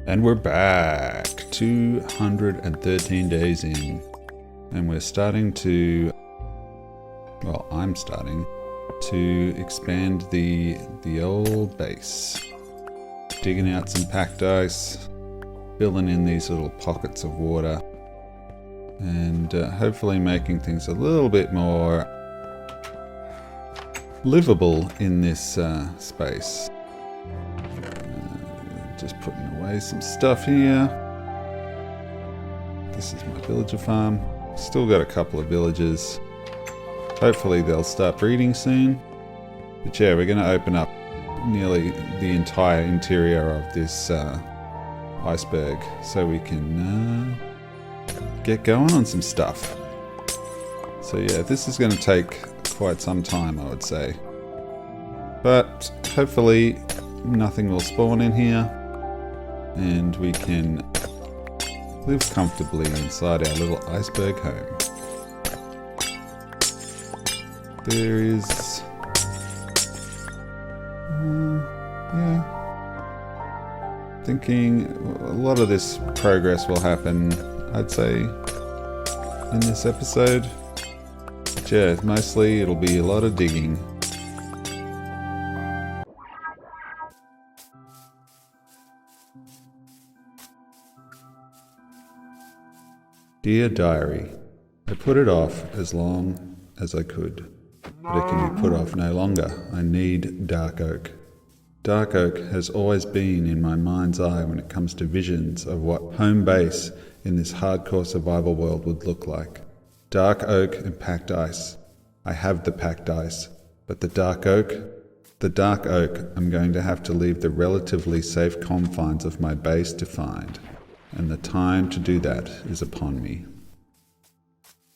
And we're back, 213 days in, and we're starting to, well, I'm starting to expand the old base. Digging out some packed ice, filling in these little pockets of water, and hopefully making things a little bit more livable in this space. Just putting away some stuff here. This is my villager farm. Still got a couple of villagers. Hopefully they'll start breeding soon. But yeah, we're going to open up nearly the entire interior of this iceberg so we can get going on some stuff. So yeah, this is going to take quite some time, I would say. But hopefully nothing will spawn in here, and we can live comfortably inside our little iceberg home. There is... yeah. Thinking a lot of this progress will happen, I'd say, in this episode. But yeah, mostly it'll be a lot of digging. Dear Diary, I put it off as long as I could, but it can be put off no longer. I need dark oak. Dark oak has always been in my mind's eye when it comes to visions of what home base in this hardcore survival world would look like. Dark oak and packed ice. I have the packed ice, but the dark oak I'm going to have to leave the relatively safe confines of my base to find. And the time to do that is upon me.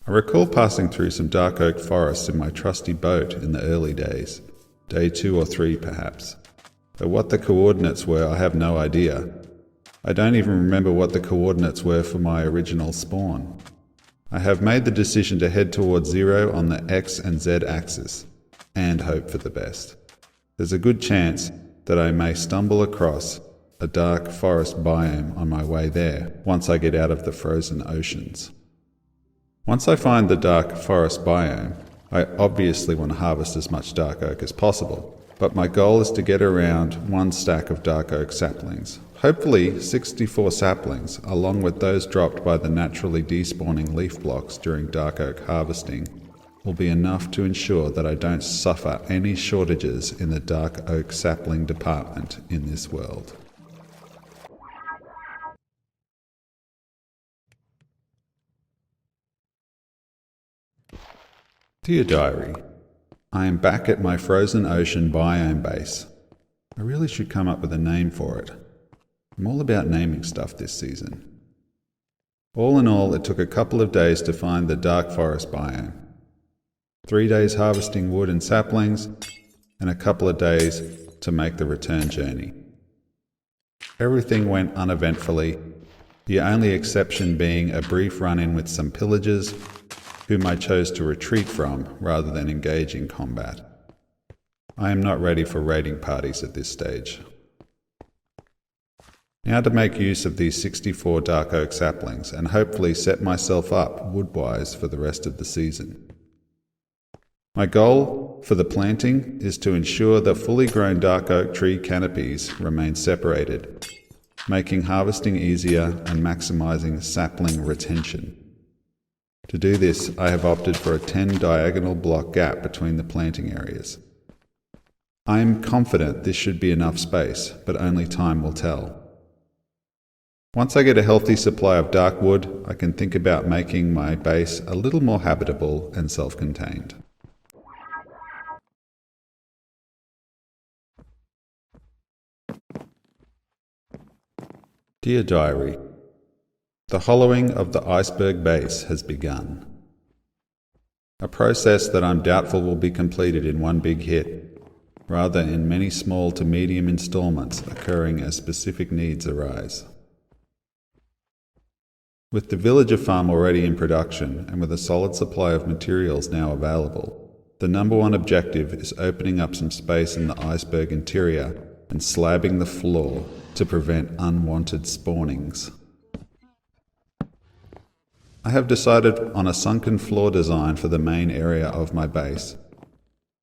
I recall passing through some dark oak forests in my trusty boat in the early days, day 2 or 3 perhaps. But what the coordinates were, I have no idea. I don't even remember what the coordinates were for my original spawn. I have made the decision to head towards 0 on the X and Z axis, and hope for the best. There's a good chance that I may stumble across a dark forest biome on my way there, once I get out of the frozen oceans. Once I find the dark forest biome, I obviously want to harvest as much dark oak as possible, but my goal is to get around 1 stack of dark oak saplings. Hopefully 64 saplings, along with those dropped by the naturally despawning leaf blocks during dark oak harvesting, will be enough to ensure that I don't suffer any shortages in the dark oak sapling department in this world. Dear Diary, I am back at my frozen ocean biome base. I really should come up with a name for it. I'm all about naming stuff this season. All in all, it took a couple of days to find the dark forest biome. 3 days harvesting wood and saplings, and a couple of days to make the return journey. Everything went uneventfully, the only exception being a brief run-in with some pillagers, whom I chose to retreat from rather than engage in combat. I am not ready for raiding parties at this stage. Now to make use of these 64 dark oak saplings and hopefully set myself up wood-wise for the rest of the season. My goal for the planting is to ensure that fully grown dark oak tree canopies remain separated, making harvesting easier and maximizing sapling retention. To do this, I have opted for a 10 diagonal block gap between the planting areas. I am confident this should be enough space, but only time will tell. Once I get a healthy supply of dark wood, I can think about making my base a little more habitable and self-contained. Dear Diary, the hollowing of the iceberg base has begun. A process that I'm doubtful will be completed in one big hit, rather in many small to medium installments occurring as specific needs arise. With the villager farm already in production and with a solid supply of materials now available, the number one objective is opening up some space in the iceberg interior and slabbing the floor to prevent unwanted spawnings. I have decided on a sunken floor design for the main area of my base,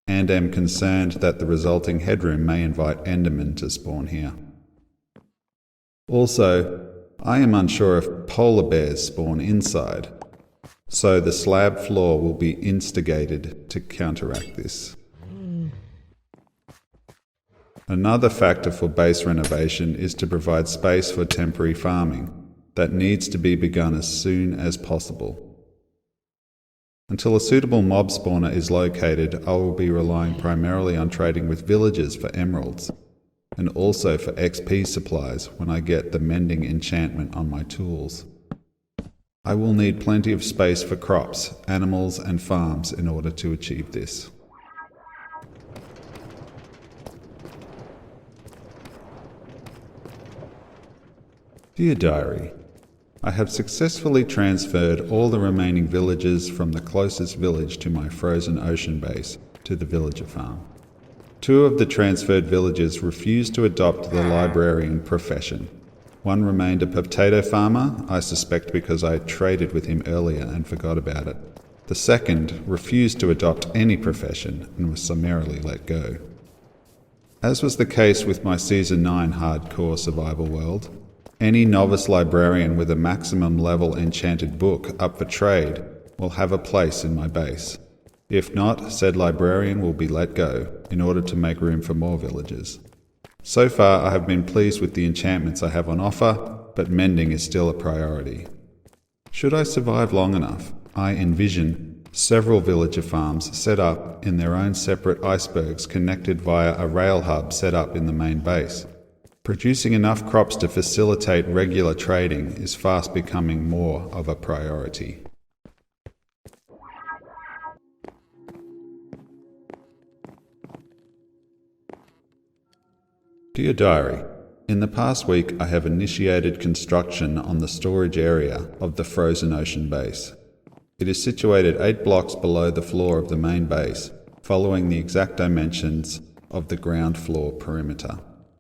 and am concerned that the resulting headroom may invite Endermen to spawn here. Also, I am unsure if polar bears spawn inside, so the slab floor will be instigated to counteract this. Another factor for base renovation is to provide space for temporary farming that needs to be begun as soon as possible. Until a suitable mob spawner is located, I will be relying primarily on trading with villagers for emeralds, and also for XP supplies when I get the Mending enchantment on my tools. I will need plenty of space for crops, animals and farms in order to achieve this. Dear Diary, I have successfully transferred all the remaining villagers from the closest village to my frozen ocean base to the villager farm. 2 of the transferred villagers refused to adopt the librarian profession. 1 remained a potato farmer, I suspect because I traded with him earlier and forgot about it. The second refused to adopt any profession and was summarily let go. As was the case with my Season 9 hardcore survival world, any novice librarian with a maximum level enchanted book up for trade will have a place in my base. If not, said librarian will be let go in order to make room for more villagers. So far I have been pleased with the enchantments I have on offer, but mending is still a priority. Should I survive long enough, I envision several villager farms set up in their own separate icebergs connected via a rail hub set up in the main base. Producing enough crops to facilitate regular trading is fast becoming more of a priority. Dear Diary, in the past week I have initiated construction on the storage area of the frozen ocean base. It is situated 8 blocks below the floor of the main base, following the exact dimensions of the ground floor perimeter.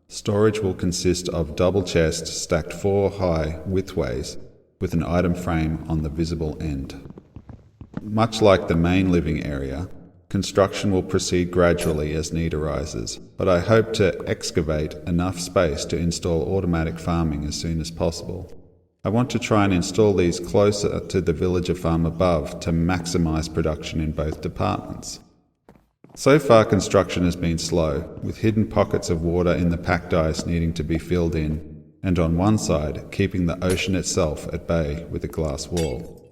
Storage will consist of double chests stacked 4 high widthways with an item frame on the visible end. Much like the main living area, construction will proceed gradually as need arises, but I hope to excavate enough space to install automatic farming as soon as possible. I want to try and install these closer to the villager farm above to maximize production in both departments. So far construction has been slow, with hidden pockets of water in the packed ice needing to be filled in, and on one side keeping the ocean itself at bay with a glass wall.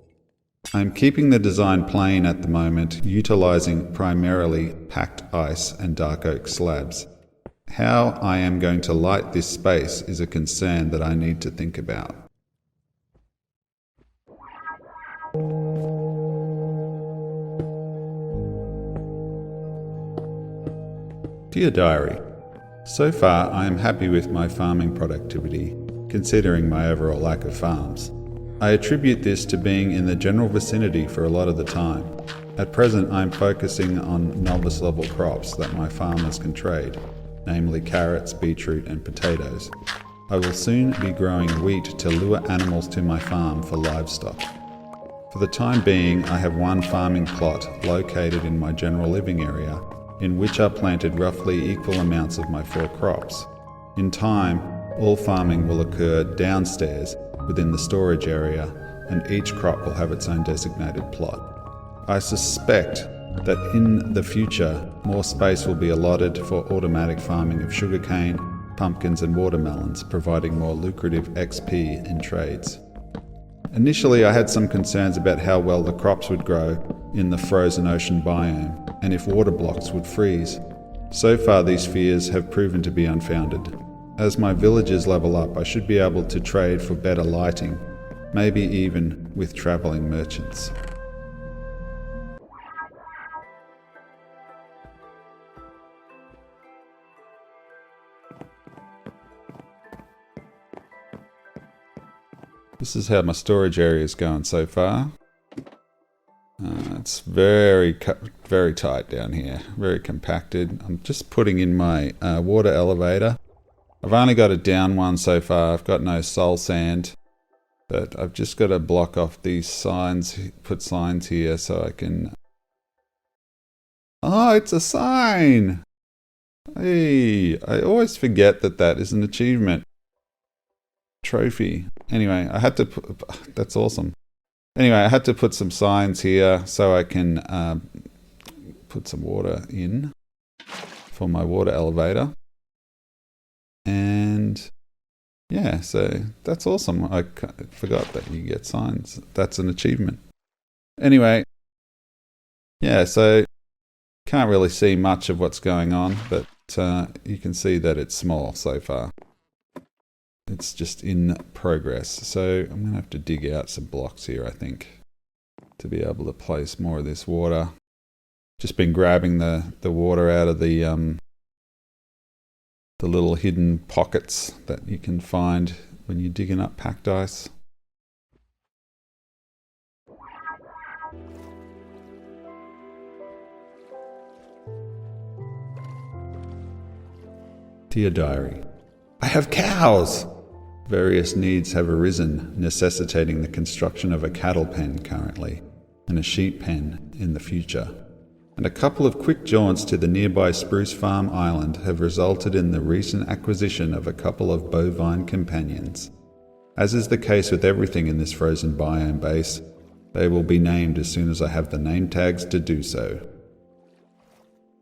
I am keeping the design plain at the moment, utilizing primarily packed ice and dark oak slabs. How I am going to light this space is a concern that I need to think about. Dear Diary, so far I am happy with my farming productivity, considering my overall lack of farms. I attribute this to being in the general vicinity for a lot of the time. At present I am focusing on novice level crops that my farmers can trade, namely carrots, beetroot and potatoes. I will soon be growing wheat to lure animals to my farm for livestock. For the time being I have 1 farming plot located in my general living area, in which are planted roughly equal amounts of my 4 crops. In time, all farming will occur downstairs within the storage area, and each crop will have its own designated plot. I suspect that in the future, more space will be allotted for automatic farming of sugarcane, pumpkins and watermelons, providing more lucrative XP in trades. Initially, I had some concerns about how well the crops would grow in the frozen ocean biome, and if water blocks would freeze. So far, these fears have proven to be unfounded. As my villagers level up, I should be able to trade for better lighting, maybe even with travelling merchants. This is how my storage area is going so far. It's very tight down here, very compacted. I'm just putting in my water elevator I've only got a down one so far. I've got no soul sand. But I've just got to block off these signs, put signs here so I can... Oh, it's a sign! Hey, I always forget that that is an achievement. Trophy. Anyway, I had to put... That's awesome. Anyway, I had to put some signs here so I can put some water in for my water elevator. And... yeah, so that's awesome. I forgot that you get signs. That's an achievement. Anyway, yeah, so can't really see much of what's going on, but you can see that it's small so far. It's just in progress. So I'm going to have to dig out some blocks here, I think, to be able to place more of this water. Just been grabbing the water out of the little hidden pockets that you can find when you're digging up packed ice. Dear Diary, I have cows! Various needs have arisen, necessitating the construction of a cattle pen currently, and a sheep pen in the future. And a couple of quick jaunts to the nearby Spruce Farm Island have resulted in the recent acquisition of a couple of bovine companions. As is the case with everything in this frozen biome base, they will be named as soon as I have the name tags to do so.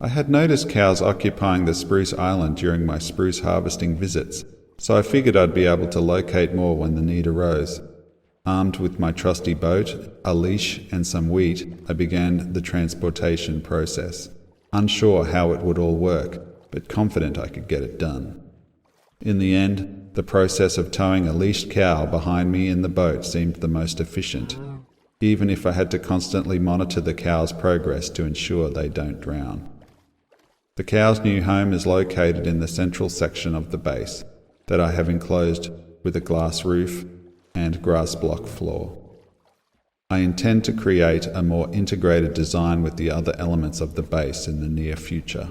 I had noticed cows occupying the Spruce Island during my spruce harvesting visits, so I figured I'd be able to locate more when the need arose. Armed with my trusty boat, a leash and some wheat, I began the transportation process, unsure how it would all work, but confident I could get it done. In the end, the process of towing a leashed cow behind me in the boat seemed the most efficient, even if I had to constantly monitor the cow's progress to ensure they don't drown. The cow's new home is located in the central section of the base that I have enclosed with a glass roof and grass block floor. I intend to create a more integrated design with the other elements of the base in the near future.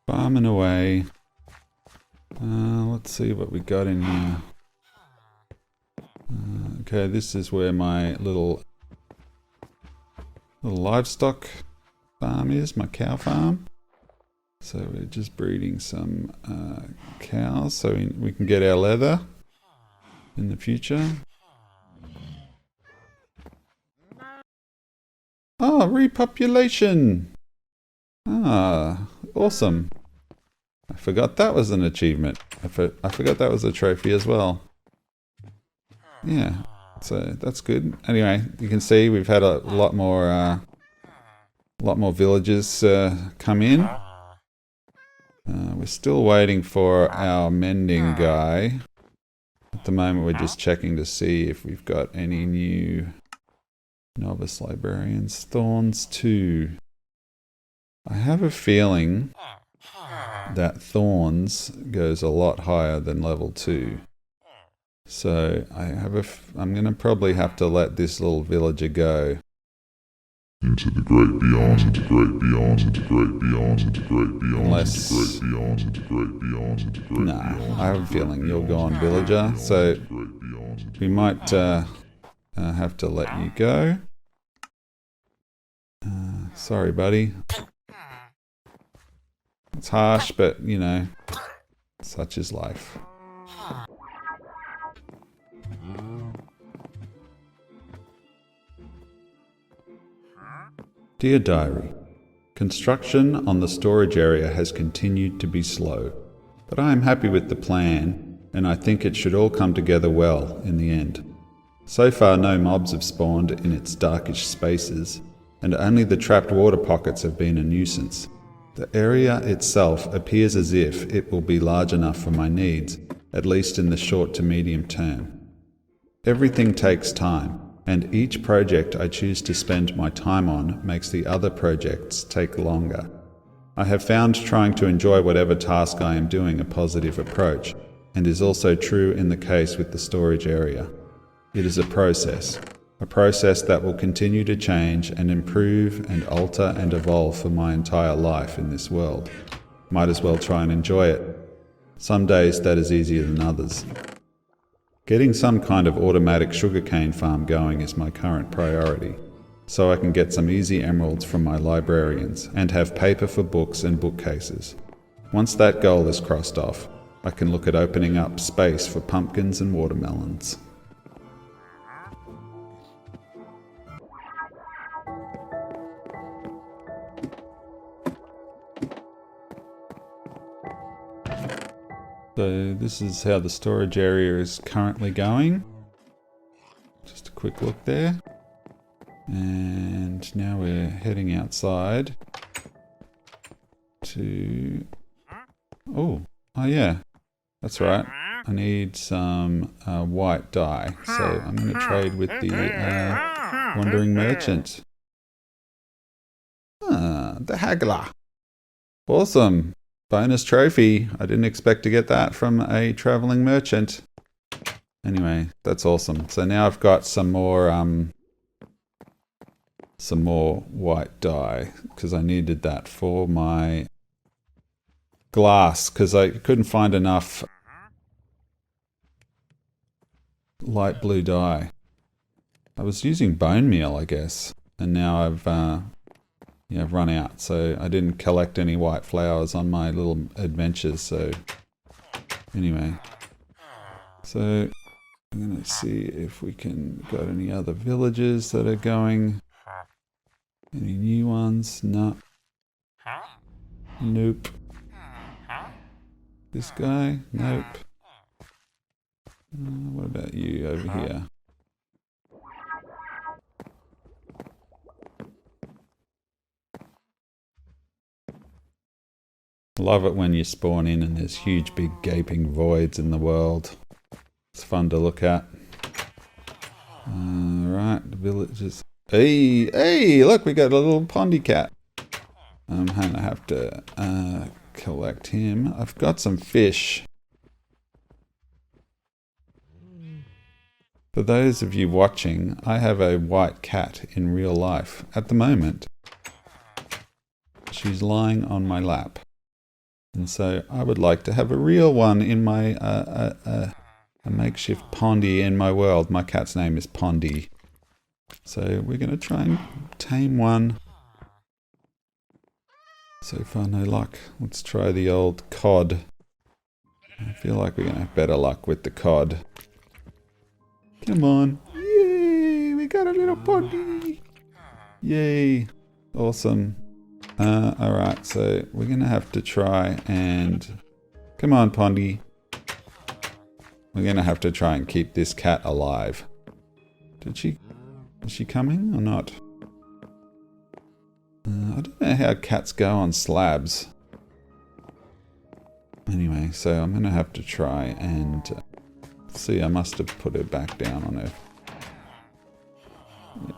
Farming away. Let's see what we got in here. Okay, this is where my little livestock farm is, my cow farm. So we're just breeding some cows so we can get our leather in the future. Oh, repopulation! Ah, awesome. I forgot that was an achievement. I forgot that was a trophy as well. Yeah, so that's good. Anyway, you can see we've had a lot more villagers come in. We're still waiting for our mending guy. At the moment, we're just checking to see if we've got any new novice librarians. Thorns 2. I have a feeling that Thorns goes a lot higher than level 2. So I'm going to probably have to let this little villager go. Into the great beyond, into great beyond, into great beyond, into great beyond, Unless... into great beyond, into great beyond, into great Nah, beyond. I have a feeling you'll go on villager, so we might have to let you go. Sorry, buddy. It's harsh, but, you know, such is life. Dear Diary, construction on the storage area has continued to be slow, but I am happy with the plan, and I think it should all come together well in the end. So far no mobs have spawned in its darkish spaces, and only the trapped water pockets have been a nuisance. The area itself appears as if it will be large enough for my needs, at least in the short to medium term. Everything takes time, and each project I choose to spend my time on makes the other projects take longer. I have found trying to enjoy whatever task I am doing a positive approach, and is also true in the case with the storage area. It is a process, A process that will continue to change and improve and alter and evolve for my entire life in this world. Might as well try and enjoy it. Some days that is easier than others. Getting some kind of automatic sugarcane farm going is my current priority, so I can get some easy emeralds from my librarians and have paper for books and bookcases. Once that goal is crossed off, I can look at opening up space for pumpkins and watermelons. So this is how the storage area is currently going. Just a quick look there. And now we're heading outside to... Oh yeah, that's right. I need some white dye. So I'm going to trade with the wandering merchant. The Haggler. Awesome. Bonus trophy. I didn't expect to get that from a traveling merchant. Anyway, that's awesome. So now I've got some more white dye because I needed that for my glass because I couldn't find enough light blue dye. I was using bone meal, I guess, and now I've run out, so I didn't collect any white flowers on my little adventures. So anyway, so I'm gonna see if we can got any other villages that are going. Any new ones? No. Nope. This guy? Nope. What about you over here? Love it when you spawn in and there's huge big gaping voids in the world. It's fun to look at. Right, the villages. Hey, look, we got a little Pondy cat. I'm gonna have to collect him. I've got some fish. For those of you watching, I have a white cat in real life. At the moment, she's lying on my lap. And so I would like to have a real one in my, a makeshift Pondy in my world. My cat's name is Pondy. So we're going to try and tame one. So far no luck. Let's try the old cod. I feel like we're going to have better luck with the cod. Come on. Yay! We got a little Pondy! Yay! Awesome. Alright, so we're going to have to try and... Come on, Pondy. We're going to have to try and keep this cat alive. Is she coming or not? I don't know how cats go on slabs. Anyway, so I'm going to have to try and... see, I must have put her back down on her.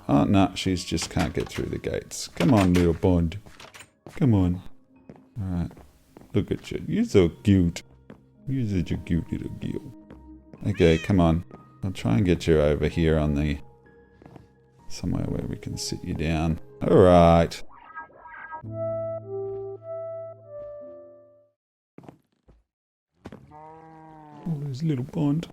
Oh, no, she's just can't get through the gates. Come on, little Bond. Come on. Alright. Look at you. You're so cute. You're such a cute little girl. Okay, come on. I'll try and get you over here on the... somewhere where we can sit you down. Alright. Oh, there's little Bond.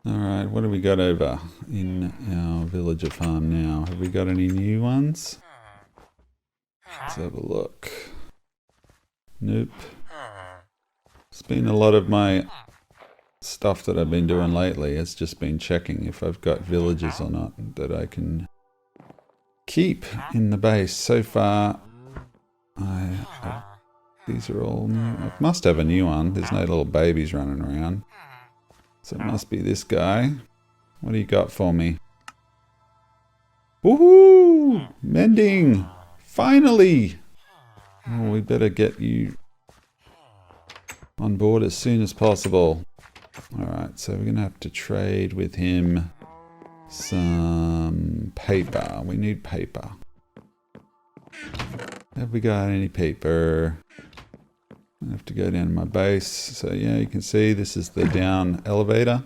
Alright, what do we got over in our villager farm now? Have we got any new ones? Let's have a look. Nope. It's been a lot of my stuff that I've been doing lately. It's just been checking if I've got villages or not that I can keep in the base. So far, these are all new. I must have a new one. There's no little babies running around. So it must be this guy. What do you got for me? Woohoo! Mending! Finally! Oh, we better get you on board as soon as possible. Alright, so we're going to have to trade with him some paper. We need paper. Have we got any paper? I have to go down to my base. So yeah, you can see this is the down elevator.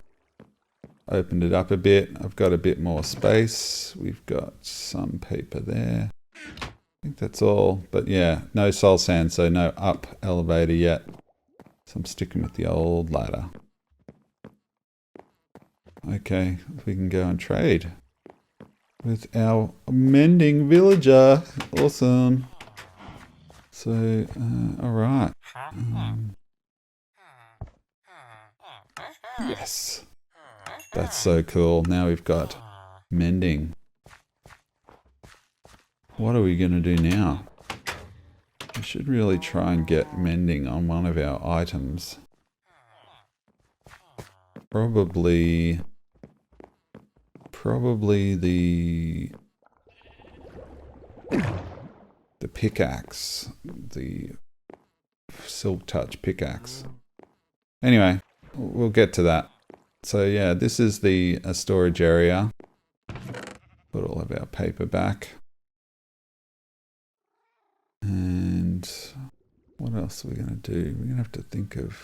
Opened it up a bit. I've got a bit more space. We've got some paper there. I think that's all. But yeah, no soul sand, so no up elevator yet. So I'm sticking with the old ladder. Okay, we can go and trade with our mending villager. Awesome. So, alright. Yes. That's so cool. Now we've got mending. What are we going to do now? We should really try and get mending on one of our items. Probably the pickaxe. The silk touch pickaxe. Anyway, we'll get to that. So yeah, this is the storage area. Put all of our paper back. And what else are we going to do? We're going to have to think of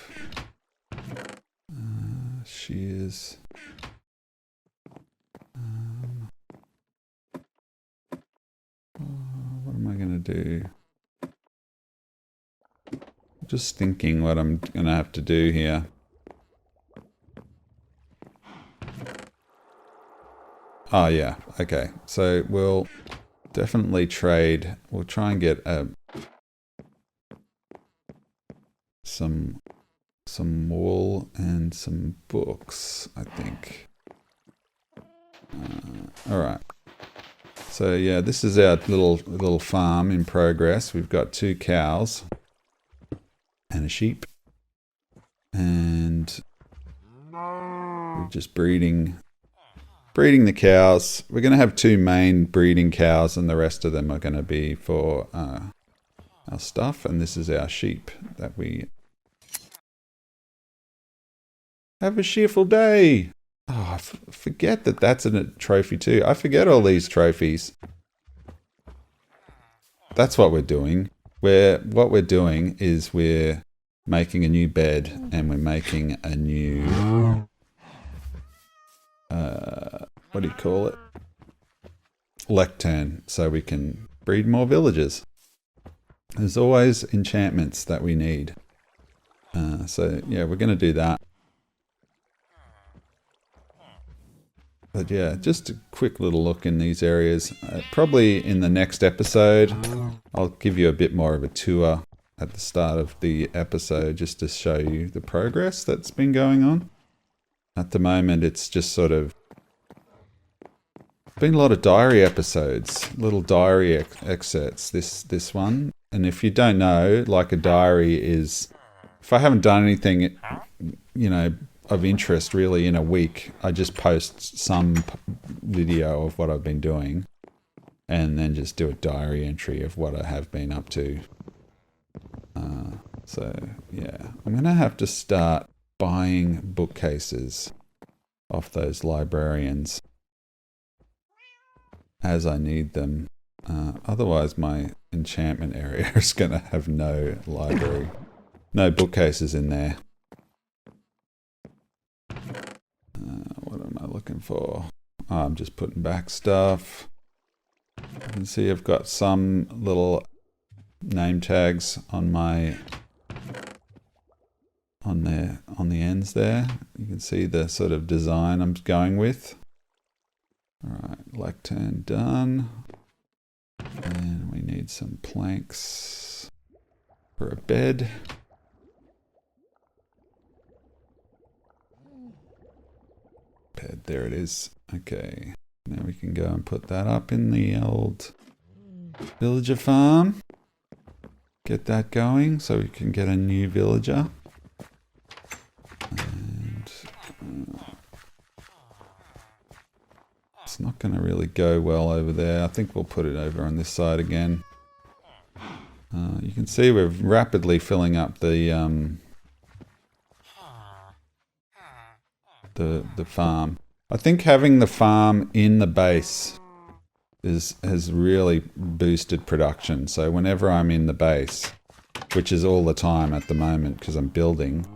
shears. What am I going to do? Just thinking what I'm going to have to do here. Oh yeah, okay. So we'll definitely trade. We'll try and get some wool and some books, I think. All right. So yeah, this is our little farm in progress. We've got 2 cows and a sheep, and we're just breeding the cows. We're going to have 2 main breeding cows, and the rest of them are going to be for our stuff. And this is our sheep that we have a Shearful day. Oh, I forget that that's a trophy too. I forget all these trophies. That's what we're doing. What we're doing is we're making a new bed, and we're making a new what do you call it? Lectern, so we can breed more villagers. There's always enchantments that we need. So yeah, we're going to do that. But yeah, just a quick little look in these areas. Probably in the next episode, I'll give you a bit more of a tour at the start of the episode, just to show you the progress that's been going on. At the moment, it's just sort of been a lot of diary episodes, little diary excerpts, this one. And if you don't know, like a diary is, if I haven't done anything, you know, of interest really in a week, I just post some video of what I've been doing, and then just do a diary entry of what I have been up to. So yeah, I'm going to have to start buying bookcases off those librarians as I need them. Otherwise my enchantment area is going to have no library, no bookcases in there. What am I looking for? Oh, I'm just putting back stuff. You can see I've got some little name tags on my on the ends there. You can see the sort of design I'm going with. Alright, lectern done. And we need some planks for a bed. Bed, there it is. Okay, now we can go and put that up in the old villager farm. Get that going so we can get a new villager. And it's not going to really go well over there. I think we'll put it over on this side again. You can see we're rapidly filling up the farm. I think having the farm in the base has really boosted production. So whenever I'm in the base, which is all the time at the moment because I'm building,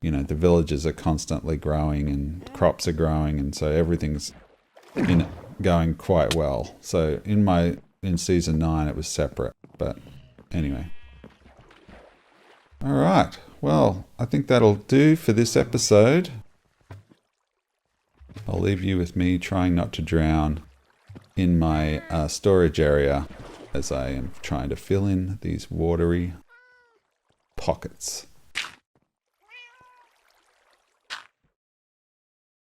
you know, the villages are constantly growing and crops are growing, and so everything's going quite well. So in season 9 it was separate, but anyway. All right. Well, I think that'll do for this episode. I'll leave you with me trying not to drown in my storage area as I am trying to fill in these watery pockets.